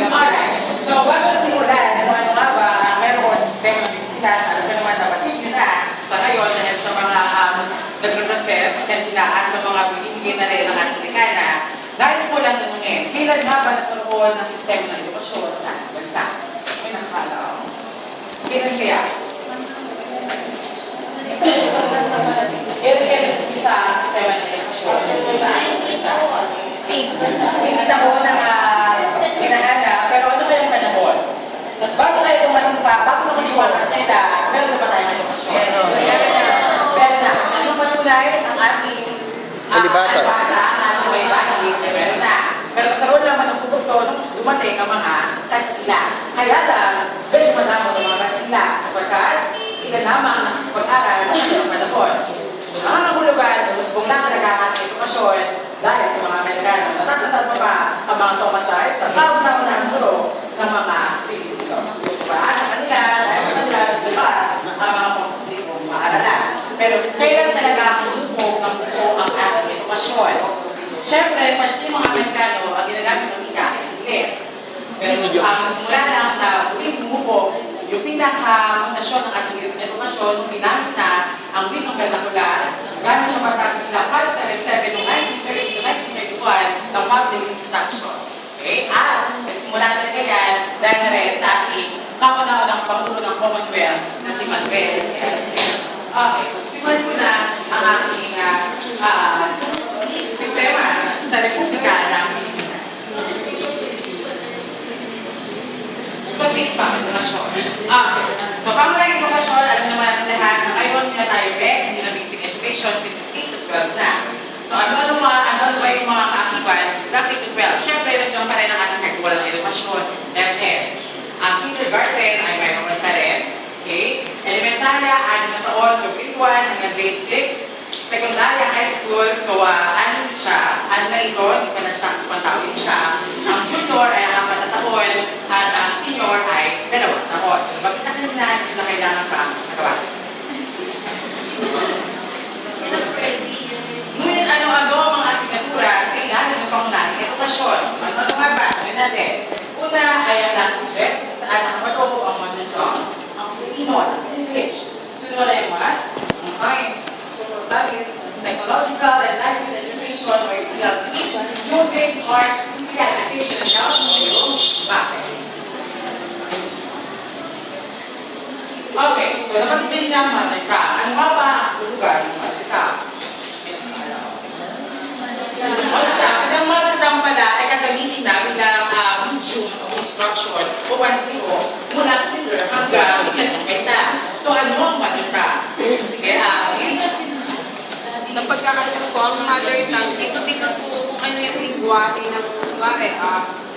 Alright. So, bago simulan, ano nga ba, meron ko sa sistema ng Pilipinas, alam ko naman na batid nyo na sa ngayon dahil sa mga nag-represent, kandilaan sa mga binibigay na rin ng ating dekana. Nais ko lang tanungin, kailan nga ba nagkaroon ng sistema ng edukasyon sa ating bansa? May nakakalaw. Kailan kaya? Kailan kaya isa sistema ng edukasyon sa ating bansa? Hindi na ko na hinahala, pero ano kayong panahon? Tapos bago tayo dumating pa, bago naman iwanan sila, meron na ba tayong edukasyon? Meron na. Kasi yung patunay ang ating Alibata, ang ating may bahay, meron na. Pero nagkaroon naman ng produkto nung dumating ang mga kasila. Kaya lang, ganyan malaman ng mga kasila sapagkat ilan lamang nakikipag-aral ng kanilang panahon. So, mga nahulugan, mas kung lang nagkakaroon ng edukasyon dahil sa mga Amerikano. Natatatad pa ba ang mga Tomasay sa kauna-una ang turo ng mga Pilipino? Diba? Sa kanila, dahil sa kanila, sa labas, ang mga pampublikong maaralan. Pero kailan talaga hulupog ng buo ang ating edukasyon? Siyempre, pati yung mga Amerikano, ang ginagamit ng wika ay Ingles. Pero ang mula lang na ulit bumubog, yung pinaka-mundasyon ng ating edukasyon, nung binamit na ang wikang vernacular, gamit sa batas nila 577 noong 1930 to 1931 ng Public Instruction. Okay? At nagsimula talaga yan dahil na rin sa ating kauna-unang Pangulo ng Commonwealth na si Manuel. Okay, so simulan ko na ang ating sistema sa Republika ng Pilipinas. Sa pang edukasyon. Okay. So, pang edukasyon, alam naman natin lahat na ngayon na tayo hindi na basic education, 15 to 12 na. So, ano ba yung mga kaakibat sa 15 to 12? Siyempre, nandiyan pa rin ang ating curriculum ng edukasyon, DepEd. Ang kindergarten ay mayroon pa rin. Okay? Elementarya, 6 na taon, so grade 1 hanggang grade 6. Secundarya, high school, so ano siya, ano na ito, hindi pa na siya, pantawin siya. Ang junior ay 4 na taon, at ang senior ay 2 taon. So, bakit na hindi na kailangan pa magawa? Ngunit ano-ano ang mga asignatura sa ilalim ng pangunahing edukasyon. So, ano nga ba? Sabi natin. Una ay ang languages, saan nakapatubo ang modern tongue, ang Filipino at ang English. Sunod ay what? Ang science, social studies, technological and language education or TLC, music, arts, physical education, and health, bakit? Okay, so dapat din niya mother ka. Ano nga ba ang tulugan ng mother ka? Kasi ang mother tongue pala ay gagamitin na bilang medium of instruction o panpiro mula kinder hanggang ilan kaita. So ano ang mother tongue? Sige, Sa pagkakaroon ko, ang mother tongue, ikot-ikot po kung ano yung lingwahe ng kunwari,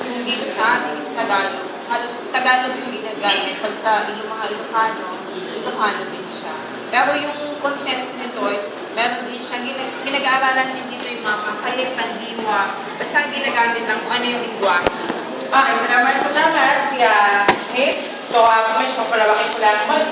yung dito sa atin is Tagalog. Halos Tagalog yung ginagamit. Pag sa Ilocano, Ilocano din siya. Pero yung contents nito is, meron din siya, ginag-aaralan din dito yung mga kalit, pandiwa, basta ginagamit lang kung ano yung lingwahe. Okay, salamat. So tama si Miss. So, medyo papalawakin ko lang. Mga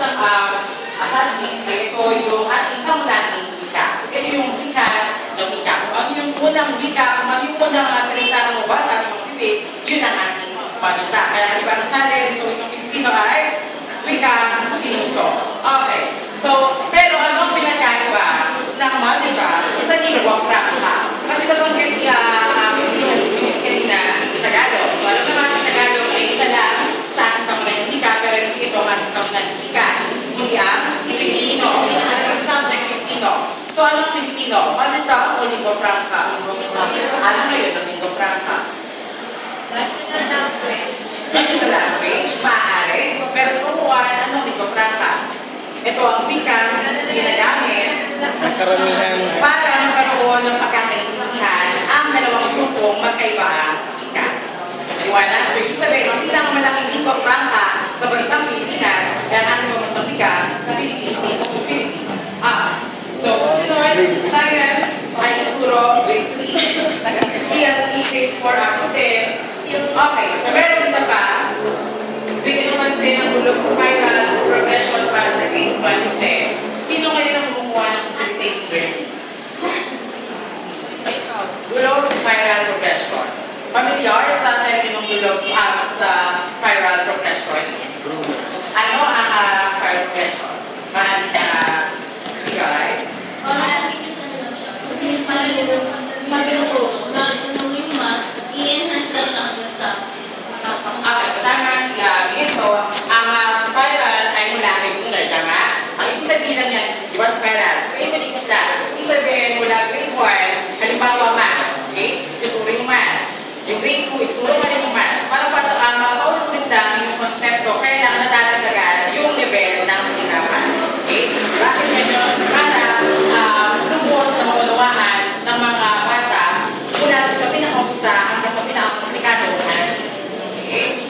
classmates na ito yung ating pangunahing wika. So, ito yung wikas ng wika. Kung ano yung unang wika, kung ano yung unang salita ng mabasa sa ating mga pipit, yun ang ating wika. Kaya kalibang sa atin, so yung Pilipino ay wika sinuso. Okay. So, pero ano ang pinagkaiba ng wika sa lingwang prangka? Kasi nabanggit Miss kanina, Tagalog. So, alam naman ang Tagalog ay isa lang sa ating pangunahing wika, pero hindi ito ang ating pangunahing wika. Hindi ang Filipino. Ang subject Filipino. So, anong Filipino? Mother tongue o lingua franca? Ano ngayon ang lingua franca? National language. Maaari. Pero sa kumuhan, anong lingua franca? Ito ang wikang ginagamit karamihan, para magkaroon ng pagkakaintindihan ang dalawang grupong magkaibang wika. Maliwanag? So, ibig sabihin, ang pinakamalaking lingua franca sa bansang Pilipinas ay ang ating bansang wika, Filipino. So, susunod, science ay ituro grade 3, TLC grade 4 ako 10. Okay, so meron isa pa, bigyan naman sa'yo ng gulong spiral progression para sa grade 1 and 10. Sino ngayon ang kumuha ng facilitated learning? Gulong spiral progression. Familiar sa terminong tulog sa spiral progression? Ano ang spiral progression? Maaaring bigay? I-enhance lang siya hanggang sa Okay, so tama si Miss. So, ang spiral ay mula kay lunar, tama? Ang ibig sabihin lang yan, di ba spiral? So, ikot-ikot lang. So, ibig sabihin mula grade 1, halimbawa man, okay? Ituro yung man. Yung grade 2, ituro man yung man. Para paulit lang yung konsepto, kailangan nadadagdagan yung level ng hirapan. Okay? Bakit ganyan? Para lubos na maunawaan ng mga bata mula sa pinaka-umpisa hanggang sa pinaka-komplikado. Okay?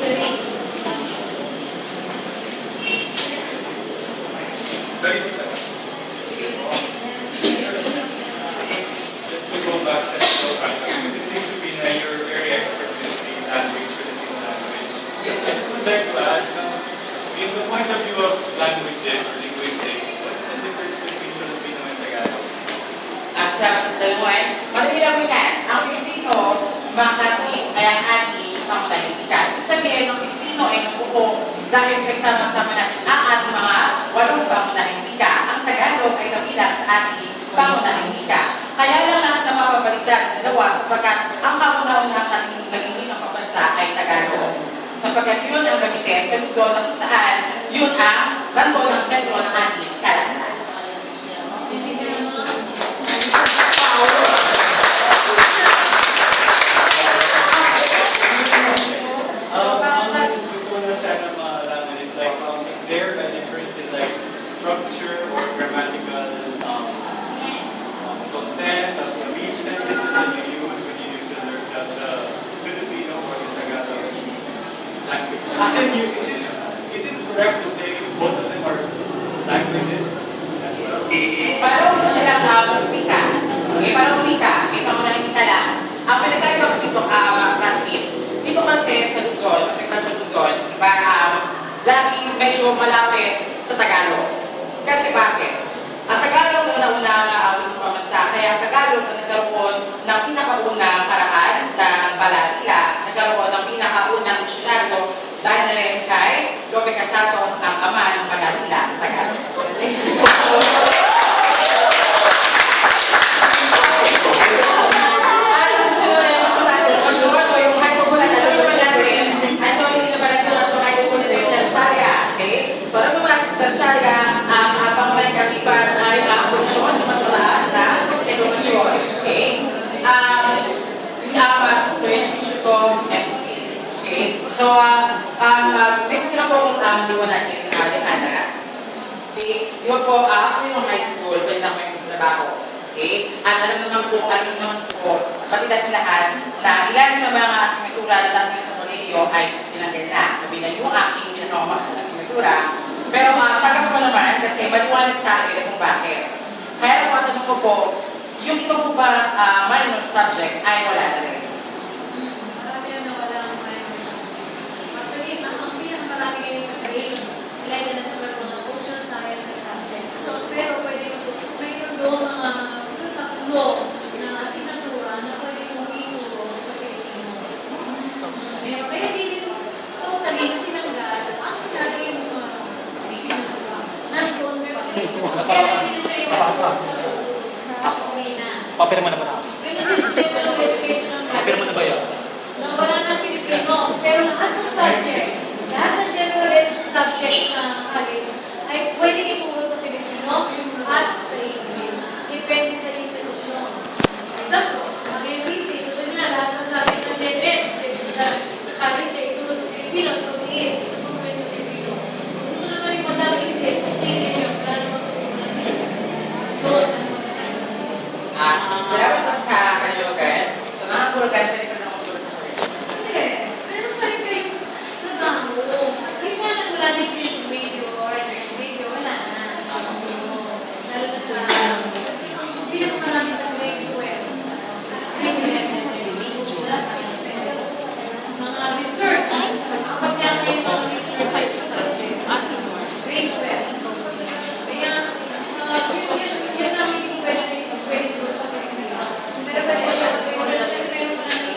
Just to go back sa local, because it seems to be na you're very expert in the language, Filipino language. I just would like to ask, in the point of view of languages or linguistics, what's the difference between Filipino and Tagalog? Sa dalawan, madali lang yan. Ang Pilipino, mga classmates, ay ang ating pangutahimpikan. Ibig sabihin, ang Pilipino ay nabuo dahil kagsama-sama natin ang ating mga walong pangunahimika. Ang Tagalog ay kabilang sa ating pangunahimika. Kaya lang natin napapabaliktad ang dalawa sapagkat ang kauna-unang ating naging ng pambansa ay Tagalog. Sapagkat yun ang gamitin sa Luzon na kung saan yun ang bando ng sentro ng ating kalahatan. Ang gusto ko na sana malaman is like, is there a difference in like structure or grammatical content of each sentences that you use when you use the Filipino or the Tagalog language? Is it correct to say both of them are languages as well? Parang ito silang wika. Okay, parang wika. Okay, pangunahing wika lang. Ang pinagkaiba kasi ito, classmates, dito kasi sa Luzon, pagkakita sa Luzon, diba, laging medyo malapit sa Tagalog. Kasi bakit? Ang Tagalog ang naunang awit ng pambansa, kaya ang Tagalog ang nagkaroon ng pinakaunang paraan ng balatila, nagkaroon ng pinakaunang diksyonaryo dahil na rin kay Lope Casatos, ang ama ng balatila, Tagalog. Tersyarya, ang pangunahing kagiban ay ang kondisyon sa mas mataas na edukasyon. Okay? So, yun yung issue ko, FTC. Okay? So, may gusto na po liwanatin Alejandra. Okay? Yun po, after yung high school, pwede na may trabaho. Okay? At alam naman po, pati natin lahat, na ilan sa mga asignatura na dati sa kolehiyo ay tinanggal na. Sabi na yung aking pinakamahal na asignatura. Pero tagal ko naman kasi maliwanag sa akin kung bakit. Kaya kung tanong ko po, yung iba po ba minor subject ay wala na rin? Marami na wala ang minor subjects. Actually, ang pinakamarami ngayon sa grade, ilan na mga social sciences subject. Pero pwede mayroon doon mga siguro tatlo na asignatura na pwede mong ituro sa Pilipino. Pero kaya hindi totally na tinanggal ang talaga yung nandun, kaya hindi na siya yung sa Pumina. Papirma naman ako. Which is general education ng Papirma na ba yun? So, wala ng Pilipino. Pero lahat ng subject, lahat ng general subject sa college ay pwedeng ituro sa Pilipino at sa English. Depende sa institusyon. For example, ang MBC, gusto niya lahat ng subject ng Gen Ed sa college ay ituro sa Pilipino. So, ituturo rin sa Pilipino. Gusto naman yung madami English, English yung wala naman doon. Salamat po sa kanyugan. Sa mga pulugan, pwede ko na magtulong sa correction. Yes, meron pa rin kayong trabaho. Yung nga lang wala na yung radio or radio, wala na. Lalo na sa pinakamarami sa grade 12. Grade 11, social sciences, mga research. Kapag yan kayo mga research sa subjects. Grade 12. Kaya, yun ang hindi ko pwede ko sa Pilipino. Pero pwede sa research kasi meron pa ng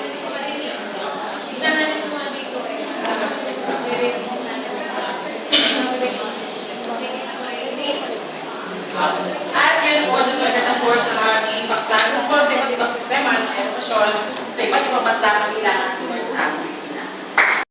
At yan po sa talaga ng course ng aming paksa tungkol sa iba't ibang sistema ng edukasyon sa iba't ibang bansa kabilang